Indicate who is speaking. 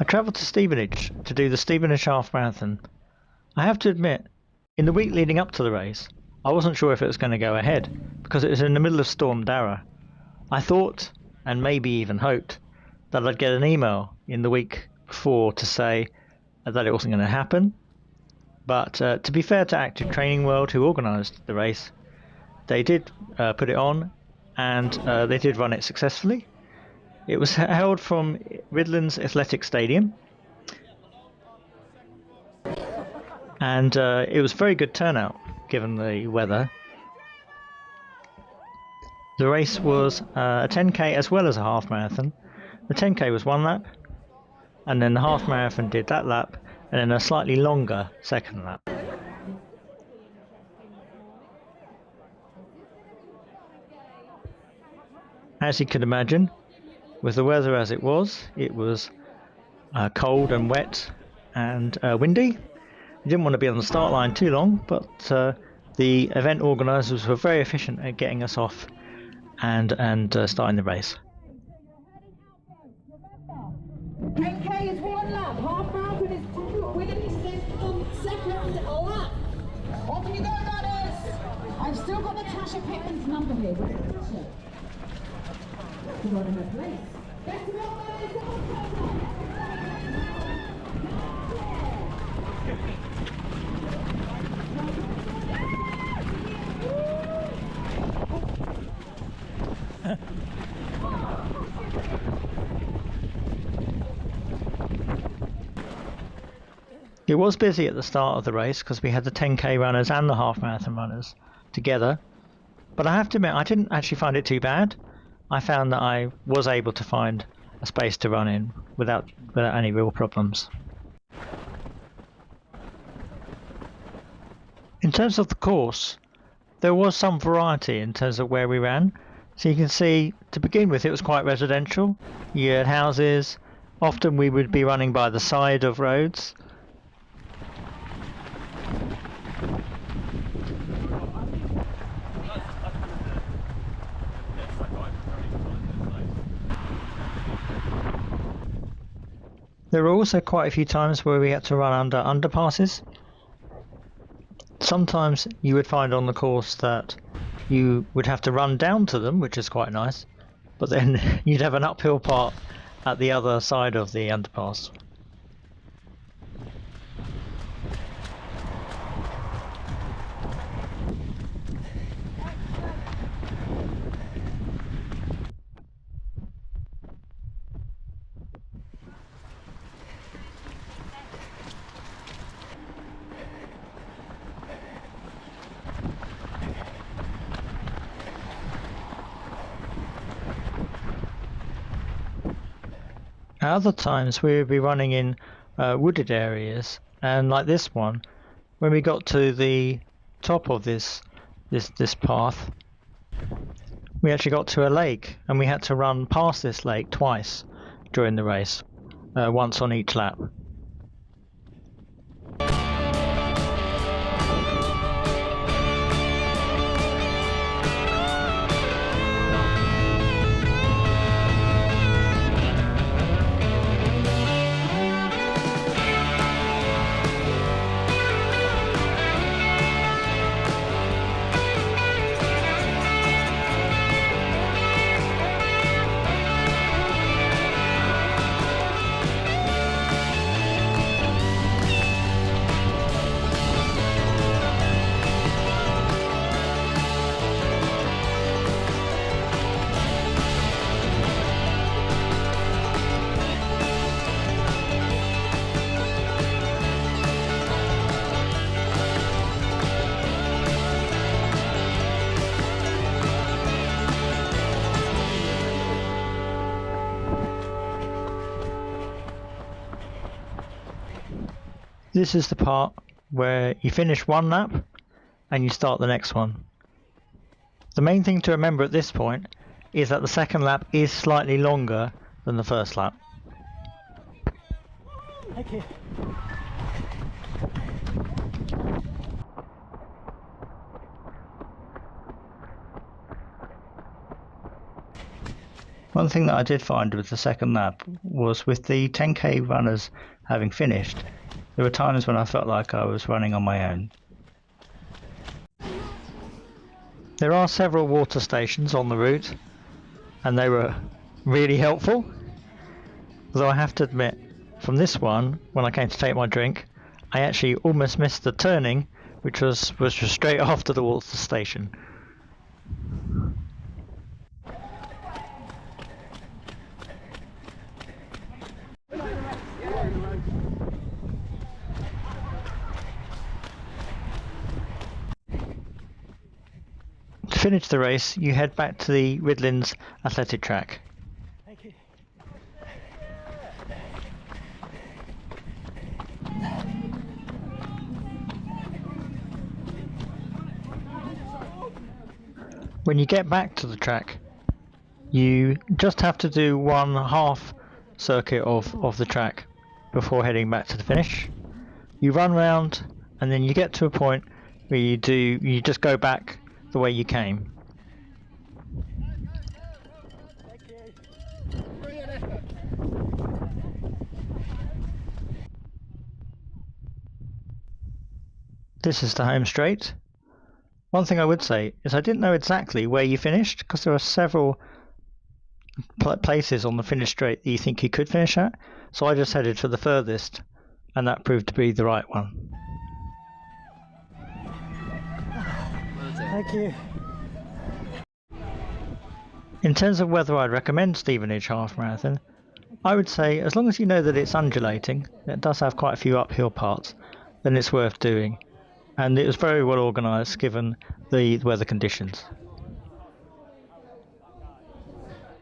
Speaker 1: travelled to Stevenage to do the Stevenage Half Marathon. I have to admit, in the week leading up to the race, I wasn't sure if it was going to go ahead because it was in the middle of Storm Darragh. I thought, and maybe even hoped, that I'd get an email in the week before to say that it wasn't going to happen. But to be fair to Active Training World, who organised the race, they did put it on, and they did run it successfully. It was held from Ridlands Athletic Stadium, and it was very good turnout given the weather. The race was a 10k as well as a half marathon. The 10k was one lap, and then the half marathon did that lap, and then a slightly longer second lap. As you can imagine, with the weather as it was cold and wet and windy. I didn't want to be on the start line too long, but the event organisers were very efficient at getting us off and starting the race.
Speaker 2: 10k is one lap, half marathon is two, winning second lap. Off you go, runners! I've still got Natasha Pittman's number here. She's on her place. Best of luck,
Speaker 1: It was busy at the start of the race because we had the 10k runners and the half marathon runners together, but I have to admit I didn't actually find it too bad. I found that I was able to find a space to run in without any real problems. In terms of the course, there was some variety in terms of where we ran. So you can see, to begin with, it was quite residential. You had houses. Often we would be running by the side of roads. There were also quite a few times where we had to run under underpasses. Sometimes you would find on the course that you would have to run down to them, which is quite nice, but then you'd have an uphill part at the other side of the underpass. At other times we would be running in wooded areas, and like this one, when we got to the top of this path, we actually got to a lake, and we had to run past this lake twice during the race, once on each lap. This is the part where you finish one lap and you start the next one. The main thing to remember at this point is that the second lap is slightly longer than the first lap.
Speaker 3: Thank you.
Speaker 1: One thing that I did find with the second lap was with the 10k runners having finished, there were times when I felt like I was running on my own. There are several water stations on the route, and they were really helpful. Although I have to admit, from this one, when I came to take my drink, I actually almost missed the turning, which was just straight after the water station. To finish the race, you head back to the Ridlands athletic track.
Speaker 3: Thank you.
Speaker 1: When you get back to the track, you just have to do one half circuit of the track before heading back to the finish. You run round and then you get to a point where you just go back the way you came. This is the home straight. One thing I would say is I didn't know exactly where you finished, because there are several places on the finish straight that you think you could finish at, so I just headed for the furthest, and that proved to be the right one.
Speaker 3: Thank you.
Speaker 1: In terms of whether I'd recommend Stevenage Half Marathon, I would say as long as you know that it's undulating, it does have quite a few uphill parts, then it's worth doing. And it was very well organised given the weather conditions.